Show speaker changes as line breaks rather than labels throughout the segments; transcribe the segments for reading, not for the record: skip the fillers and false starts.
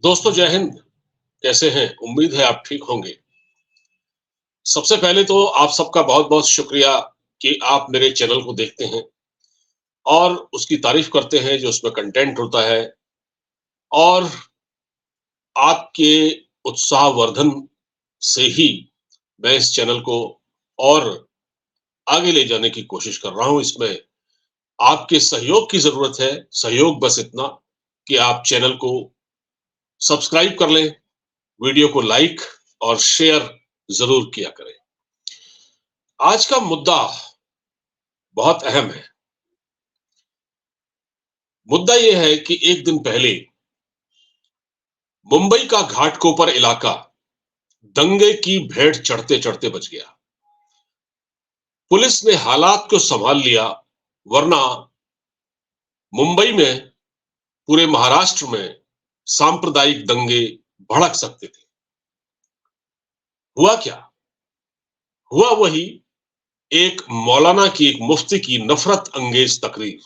दोस्तों जय हिंद। कैसे हैं? उम्मीद है आप ठीक होंगे। सबसे पहले तो आप सबका बहुत-बहुत शुक्रिया कि आप मेरे चैनल को देखते हैं और उसकी तारीफ करते हैं जो उसमें कंटेंट होता है और आपके उत्साहवर्धन से ही मैं इस चैनल को और आगे ले जाने की कोशिश कर रहा हूँ। इसमें आपके सहयोग की ज़रूरत है। सहयोग बस इतना कि आप चैनल को सब्सक्राइब कर लें, वीडियो को लाइक और शेयर ज़रूर किया करें। आज का मुद्दा बहुत अहम है। मुद्दा ये है कि एक दिन पहले मुंबई का घाटकोपर इलाका दंगे की भेंट चढ़ते-चढ़ते बच गया। पुलिस ने हालात को संभाल लिया, वरना मुंबई में, पूरे महाराष्ट्र में सांप्रदायिक दंगे भड़क सकते थे। हुआ क्या? हुआ वही, एक मौलाना की, एक मुफ्ती की नफरत अंगेज तकरीर,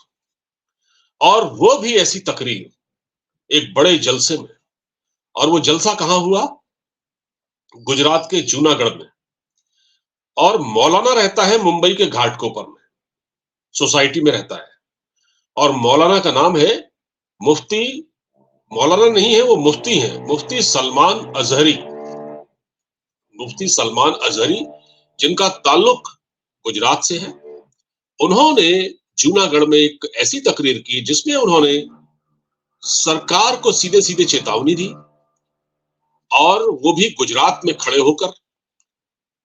और वो भी ऐसी तकरीर एक बड़े जलसे में। और वो जलसा कहां हुआ? गुजरात के जूनागढ़ में। और मौलाना रहता है मुंबई के घाटकोपर में, सोसाइटी में रहता है। और मौलाना का नाम है मुफ्ती, मौलाना नहीं है, वो मुफ्ती हैं, मुफ्ती सलमान अजहरी। मुफ्ती सलमान अजहरी, जिनका ताल्लुक गुजरात से है। उन्होंने जूनागढ़ में एक ऐसी तकरीर की जिसमें उन्होंने सरकार को सीधे-सीधे चेतावनी दी, और वो भी गुजरात में खड़े होकर।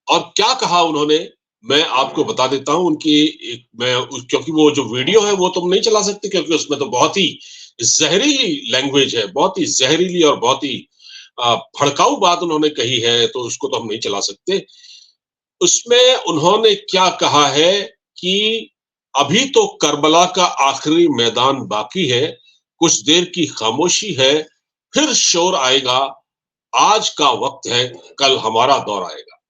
और क्या कहा उन्होंने, मैं आपको बता देता हूं। क्योंकि वो जो वीडियो है वो तुम नहीं चला सकते, क्योंकि उसमें तो बहुत ही जहरीली लैंग्वेज है, बहुत ही जहरीली और बहुत ही भड़काऊ बात उन्होंने कही है, तो उसको तो हम नहीं चला सकते। उसमें उन्होंने क्या कहा है कि अभी तो करबला का आखिरी मैदान बाकी है, कुछ देर की खामोशी है, फिर शोर आएगा, आज का वक्त है, कल हमारा दौर आएगा।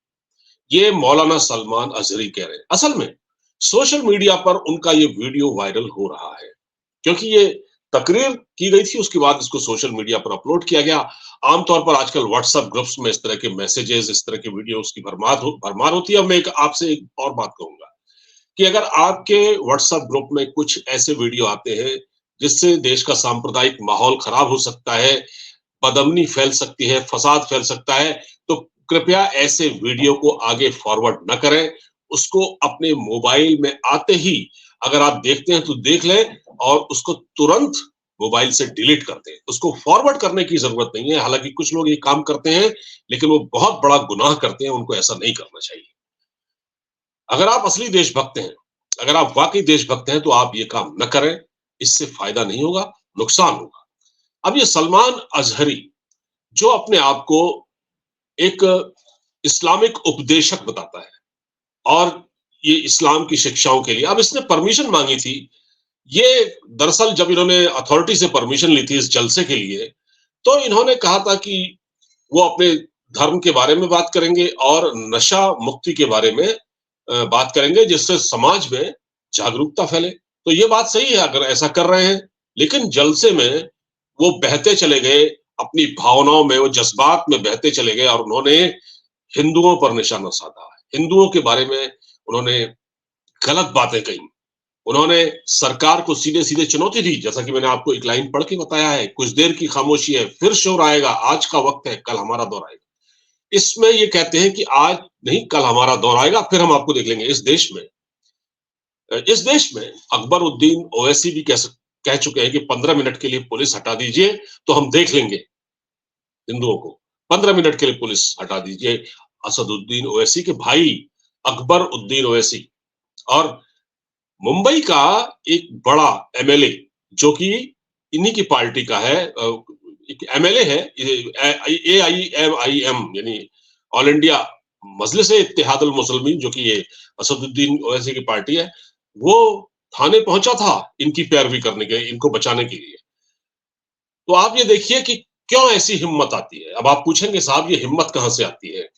ये मौलाना सलमान अजहरी कह रहे हैं। असल में सोशल मीडिया पर उनका ये वीडियो वायरल हो रहा है, क्योंकि ये तकरीर की गई थी, उसके बाद इसको सोशल मीडिया पर अपलोड किया गया। आमतौर पर आजकल व्हाट्सएप ग्रुप्स में इस तरह के मैसेजेस, इस तरह के वीडियोस की भरमार होती है। मैं आपसे एक और बात कहूंगा कि अगर आपके व्हाट्सएप ग्रुप में कुछ ऐसे वीडियो आते हैं जिससे देश का सांप्रदायिक माहौल खराब हो सकता है, बदअमनी फैल सकती है, फसाद फैल सकता है, तो कृपया ऐसे वीडियो को आगे फॉरवर्ड न करें। उसको अपने मोबाइल में आते ही अगर आप देखते हैं तो देख लें, और उसको तुरंत मोबाइल से डिलीट कर दें। उसको फॉरवर्ड करने की जरूरत नहीं है। हालांकि कुछ लोग ये काम करते हैं, लेकिन वो बहुत बड़ा गुनाह करते हैं, उनको ऐसा नहीं करना चाहिए। अगर आप असली देशभक्त हैं, अगर आप वाकई देशभक्त हैं, तो आप ये काम न करें। इससे फायदा नहीं होगा, नुकसान होगा। अब ये सलमान अजहरी, जो अपने आप को एक इस्लामिक उपदेशक बताता है, और ये इस्लाम की शिक्षाओं के लिए अब इसने परमिशन मांगी थी। ये दरअसल जब इन्होंने अथॉरिटी से परमिशन ली थी इस जलसे के लिए, तो इन्होंने कहा था कि वो अपने धर्म के बारे में बात करेंगे और नशा मुक्ति के बारे में बात करेंगे, जिससे समाज में जागरूकता फैले। तो ये बात सही है, अगर ऐसा कर रहे हैं। लेकिन जलसे में वो बहते चले गए, अपनी भावनाओं में, वो जज्बात में बहते चले गए, और उन्होंने हिंदुओं पर निशाना साधा। हिंदुओं के बारे में उन्होंने गलत बातें कही। उन्होंने सरकार को सीधे-सीधे चुनौती दी, जैसा कि मैंने आपको एक लाइन पढ़ के बताया है, कुछ देर की खामोशी है, फिर शोर आएगा, आज का वक्त है, कल हमारा दौर आएगा। इसमें ये कहते हैं कि आज नहीं, कल हमारा दौर आएगा, फिर हम आपको देख लेंगे। इस देश में अकबर उद्दीन ओवैसी भी कह चुके हैं कि 15 मिनट के लिए पुलिस हटा दीजिए, तो हम देख लेंगे हिंदुओं को। 15 मिनट के लिए पुलिस हटा दीजिए। असदुद्दीन ओवैसी के भाई अकबर उद्दीन ओवैसी। और मुंबई का एक बड़ा एमएलए, जो कि इन्हीं की पार्टी का है, एक एमएलए है, एआईएमआईएम, यानी ऑल इंडिया मजलिस इत्तेहादुल मुस्लिमीन, जो कि ये असदुद्दीन ओवैसी की पार्टी है, वो थाने पहुंचा था इनकी पैरवी करने के, इनको बचाने के लिए। तो आप ये देखिए कि क्यों ऐसी हिम्मत आती है। अब आप पूछेंगे साहब, ये हिम्मत कहां से आती है,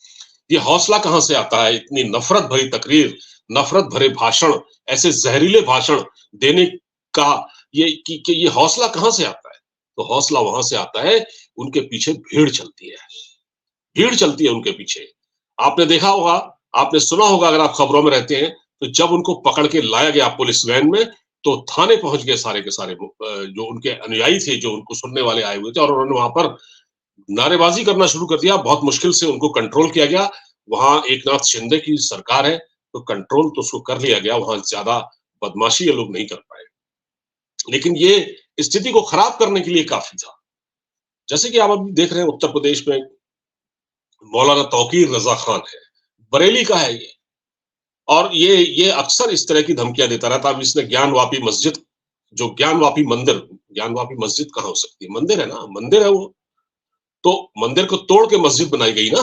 ये हौसला कहां से आता है, इतनी नफरत भरी तकरीर, नफरत भरे भाषण, ऐसे जहरीले भाषण देने का, ये हौसला कहां से आता है? तो हौसला वहां से आता है, उनके पीछे भीड़ चलती है, भीड़ चलती है उनके पीछे। आपने देखा होगा, आपने सुना होगा, अगर आप खबरों में रहते हैं, तो जब उनको पकड़ के लाया गया पुलिस वैन में, तो थाने पहुंच गए सारे के सारे जो उनके अनुयायी थे, जो उनको सुनने वाले आए हुए थे, और उन्होंने वहां पर नारेबाजी करना शुरू कर दिया। बहुत मुश्किल से उनको कंट्रोल किया गया। वहां एकनाथ शिंदे की सरकार है, तो कंट्रोल तो उसको कर लिया गया, वहां ज्यादा बदमाशी ये लोग नहीं कर पाए। लेकिन ये स्थिति को खराब करने के लिए काफी था। जैसे कि आप अभी देख रहे हैं, उत्तर प्रदेश में मौलाना तौकीर रजा खान है, बरेली का है ये, और ये अक्सर इस तरह की धमकियां देता रहता है। अब इसने ज्ञानवापी मस्जिद, जो ज्ञानवापी मंदिर, ज्ञानवापी मस्जिद कहाँ हो सकती है, मंदिर है ना, मंदिर है वो, तो मंदिर को तोड़ के मस्जिद बनाई गई ना,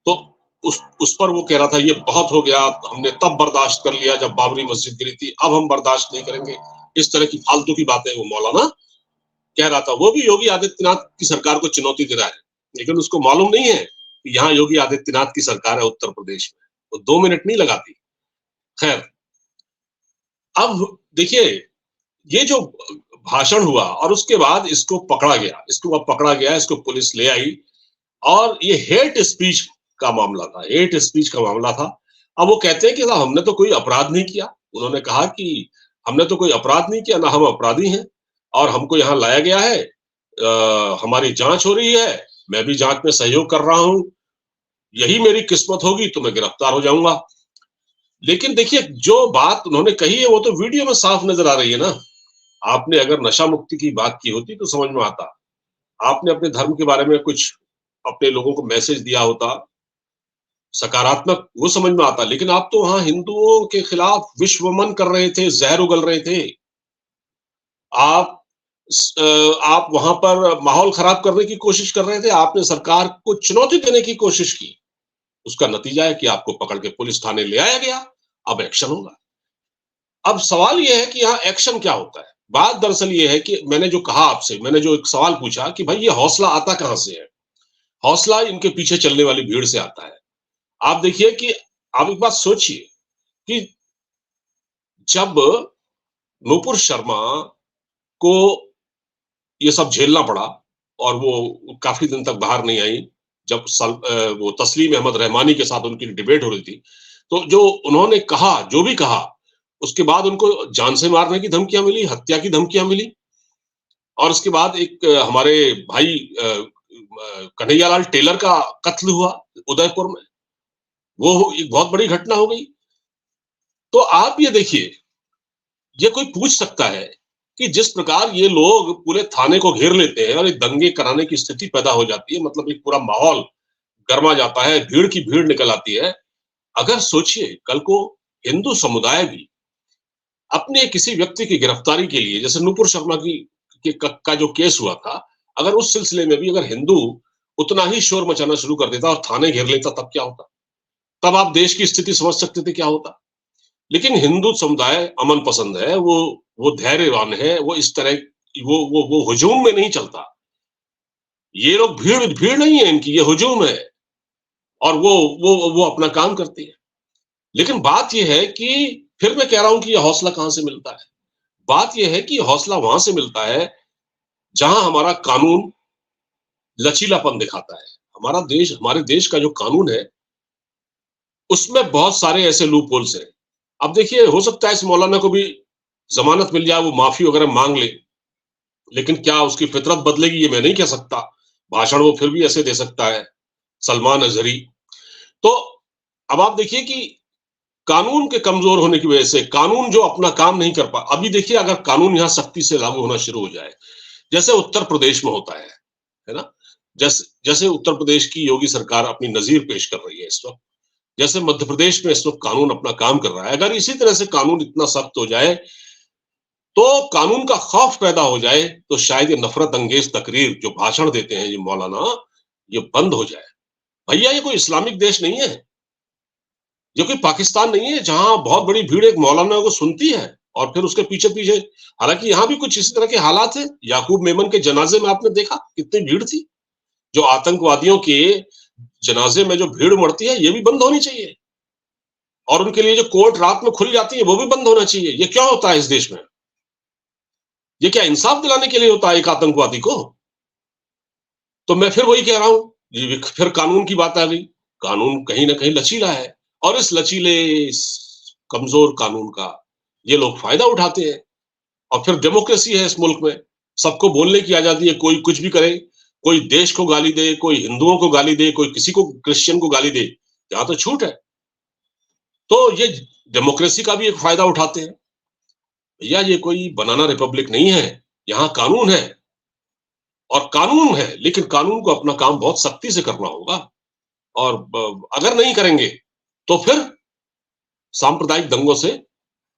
तो उस पर वो कह रहा था ये बहुत हो गया, हमने तब बर्दाश्त कर लिया जब बाबरी मस्जिद गिरी थी, अब हम बर्दाश्त नहीं करेंगे। इस तरह की फालतू की बातें वो मौलाना कह रहा था। वो भी योगी आदित्यनाथ की सरकार को चुनौती दे रहा है, लेकिन उसको मालूम नहीं है कि यहाँ योगी आदित्यनाथ की सरकार है उत्तर प्रदेश में, वो 2 मिनट नहीं लगाती। खैर, अब देखिए, ये जो भाषण हुआ और उसके बाद इसको पकड़ा गया, इसको पुलिस ले आई, और ये हेट स्पीच का मामला था, हेट स्पीच का मामला था। अब वो कहते हैं कि साहब हमने तो कोई अपराध नहीं किया। उन्होंने कहा कि हमने तो कोई अपराध नहीं किया, ना हम अपराधी हैं, और हमको यहाँ लाया गया है, हमारी जांच हो रही है, मैं भी जांच में सहयोग कर रहा हूँ, यही मेरी किस्मत होगी तो मैं गिरफ्तार हो जाऊंगा। लेकिन देखिए, जो बात उन्होंने कही है वो तो वीडियो में साफ नजर आ रही है ना। आपने अगर नशा मुक्ति की बात की होती तो समझ में आता, आपने अपने धर्म के बारे में कुछ अपने लोगों को मैसेज दिया होता सकारात्मक, वो समझ में आता। लेकिन आप तो वहां हिंदुओं के खिलाफ विश्वमन कर रहे थे, जहर उगल रहे थे। आप आप वहां पर माहौल खराब करने की कोशिश कर रहे थे, आपने सरकार को चुनौती देने की कोशिश की। उसका नतीजा है कि आपको पकड़ के पुलिस थाने ले आया गया, अब एक्शन होगा। अब सवाल यह है कि यहाँ एक्शन क्या होता है। बात दरअसल ये है कि मैंने जो कहा आपसे, मैंने जो एक सवाल पूछा कि भाई ये हौसला आता कहां से है, हौसला इनके पीछे चलने वाली भीड़ से आता है। आप देखिए कि आप एक बात सोचिए कि जब नूपुर शर्मा को ये सब झेलना पड़ा और वो काफी दिन तक बाहर नहीं आई, जब वो तस्लीम अहमद रहमानी के साथ उनकी डिबेट हो रही थी, तो जो उन्होंने कहा, जो भी कहा, उसके बाद उनको जान से मारने की धमकियां मिली, हत्या की धमकियां मिली, और उसके बाद एक हमारे भाई कन्हैयालाल टेलर का कत्ल हुआ उदयपुर में, वो एक बहुत बड़ी घटना हो गई। तो आप ये देखिए, ये कोई पूछ सकता है कि जिस प्रकार ये लोग पूरे थाने को घेर लेते हैं और एक दंगे कराने की स्थिति पैदा हो जाती है, मतलब एक पूरा माहौल गर्मा जाता है, भीड़ की भीड़ निकल आती है। अगर सोचिए, कल को हिंदू समुदाय भी अपने किसी व्यक्ति की गिरफ्तारी के लिए, जैसे नूपुर शर्मा का जो केस हुआ था, अगर उस सिलसिले में भी अगर हिंदू उतना ही शोर मचाना शुरू कर देता और थाने घेर लेता, तब क्या होता? तब आप देश की स्थिति समझ सकते थे क्या होता। लेकिन हिंदू समुदाय अमन पसंद है, वो धैर्यवान है, वो इस तरह वो हुजूम में नहीं चलता। ये लोग भीड़ भीड़ नहीं है इनकी, ये हुजूम है, और वो अपना काम करती है। लेकिन बात ये है कि फिर मैं कह रहा हूं कि ये हौसला कहां से मिलता है। बात ये है कि हौसला वहां से मिलता है जहां हमारा कानून लचीलापन दिखाता है। हमारे देश का जो कानून है, उसमें बहुत सारे ऐसे लूप होल्स हैं। अब देखिए, हो सकता है इस मौलाना को भी जमानत मिल जाए, वो माफी वगैरह मांग ले, लेकिन क्या उसकी फितरत बदलेगी ये मैं नहीं कह सकता। भाषण वो फिर भी ऐसे दे सकता है, सलमान अजहरी। तो अब आप देखिए कि कानून के कमजोर होने की वजह से कानून जो अपना काम नहीं कर पा, अभी देखिए अगर कानून यहाँ सख्ती से लागू होना शुरू हो जाए, जैसे उत्तर प्रदेश में होता है ना, जैसे जैसे उत्तर प्रदेश की योगी सरकार अपनी नजीर पेश कर रही है इस वक्त, जैसे मध्य प्रदेश में इस वक्त कानून अपना काम कर रहा है, अगर इसी तरह से कानून इतना सख्त हो जाए, तो कानून का खौफ पैदा हो जाए, तो शायद ये नफरत अंगेज तकरीर जो भाषण देते हैं ये मौलाना, ये बंद हो जाए। भैया, ये कोई इस्लामिक देश नहीं है, ये कोई पाकिस्तान नहीं है जहां बहुत बड़ी भीड़ एक मौलाना को सुनती है और फिर उसके पीछे पीछे। हालांकि यहाँ भी कुछ इसी तरह के हालात है। याकूब मेमन के जनाजे में आपने देखा कितनी भीड़ थी। जो आतंकवादियों के जनाजे में जो भीड़ उमड़ती है, ये भी बंद होनी चाहिए, और उनके लिए जो कोर्ट रात में खुल जाती है वो भी बंद होना चाहिए। ये क्यों होता है इस देश में? ये क्या इंसाफ दिलाने के लिए होता है एक आतंकवादी को? तो मैं फिर वही कह रहा हूं, ये फिर कानून की बात आ गई। कानून कहीं ना कहीं लचीला है, और इस लचीले कमजोर कानून का ये लोग फायदा उठाते हैं। और फिर डेमोक्रेसी है इस मुल्क में, सबको बोलने की आजादी है, कोई कुछ भी करे, कोई देश को गाली दे, कोई हिंदुओं को गाली दे, कोई किसी को क्रिश्चियन को गाली दे, यहाँ तो छूट है। तो ये डेमोक्रेसी का भी एक फायदा उठाते हैं। भैया ये कोई बनाना रिपब्लिक नहीं है, यहाँ कानून है, और कानून है, लेकिन कानून को अपना काम बहुत सख्ती से करना होगा। और अगर नहीं करेंगे तो फिर सांप्रदायिक दंगों से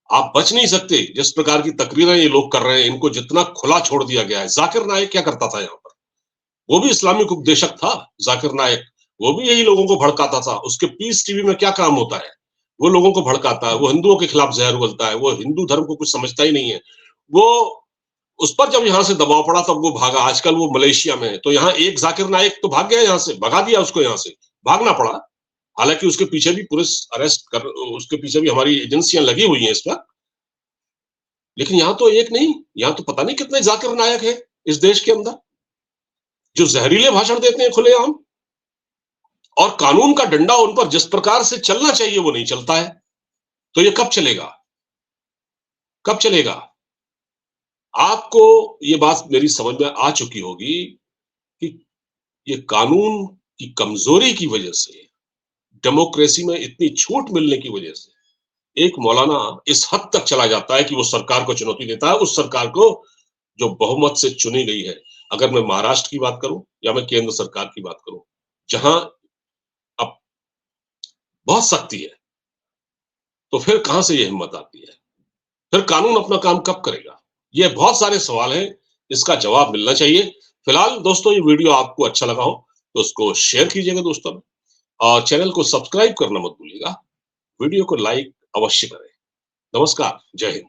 आप बच नहीं सकते। जिस प्रकार की तकरीरें ये लोग कर रहे हैं, इनको जितना खुला छोड़ दिया गया है। जाकिर नायक क्या करता था यहाँ पर? वो भी इस्लामिक उपदेशक था जाकिर नायक, वो भी यही लोगों को भड़काता था। उसके पीस टीवी में क्या काम होता है? वो लोगों को भड़काता है, वो हिंदुओं के खिलाफ जहर उगलता है, वो हिंदू धर्म को कुछ समझता ही नहीं है। वो उस पर जब यहाँ से दबाव पड़ा तब वो भागा। आजकल वो मलेशिया में है, तो यहाँ एक जाकिर नायक तो भाग गया, यहाँ से भगा दिया उसको, यहाँ से भागना पड़ा। हालांकि उसके पीछे भी पुलिस अरेस्ट कर, उसके पीछे भी हमारी एजेंसियां लगी हुई हैं इस पर। लेकिन यहाँ तो एक नहीं, यहाँ तो पता नहीं कितने जाकिर नायक है इस देश के अंदर, जो जहरीले भाषण देते हैं खुलेआम, और कानून का डंडा उन पर जिस प्रकार से चलना चाहिए वो नहीं चलता है। तो ये कब चलेगा? कब चलेगा? आपको ये बात मेरी समझ में आ चुकी होगी कि ये कानून की कमजोरी की वजह से, डेमोक्रेसी में इतनी छूट मिलने की वजह से एक मौलाना इस हद तक चला जाता है कि वो सरकार को चुनौती देता है, उस सरकार को जो बहुमत से चुनी गई है। अगर मैं महाराष्ट्र की बात करूं या मैं केंद्र सरकार की बात करूं, जहां अब बहुत सख्ती है, तो फिर कहां से ये हिम्मत आती है? फिर कानून अपना काम कब करेगा? ये बहुत सारे सवाल हैं, इसका जवाब मिलना चाहिए। फिलहाल दोस्तों, ये वीडियो आपको अच्छा लगा हो तो उसको शेयर कीजिएगा दोस्तों में, और चैनल को सब्सक्राइब करना मत भूलिएगा। वीडियो को लाइक अवश्य करें। नमस्कार, जय हिंद।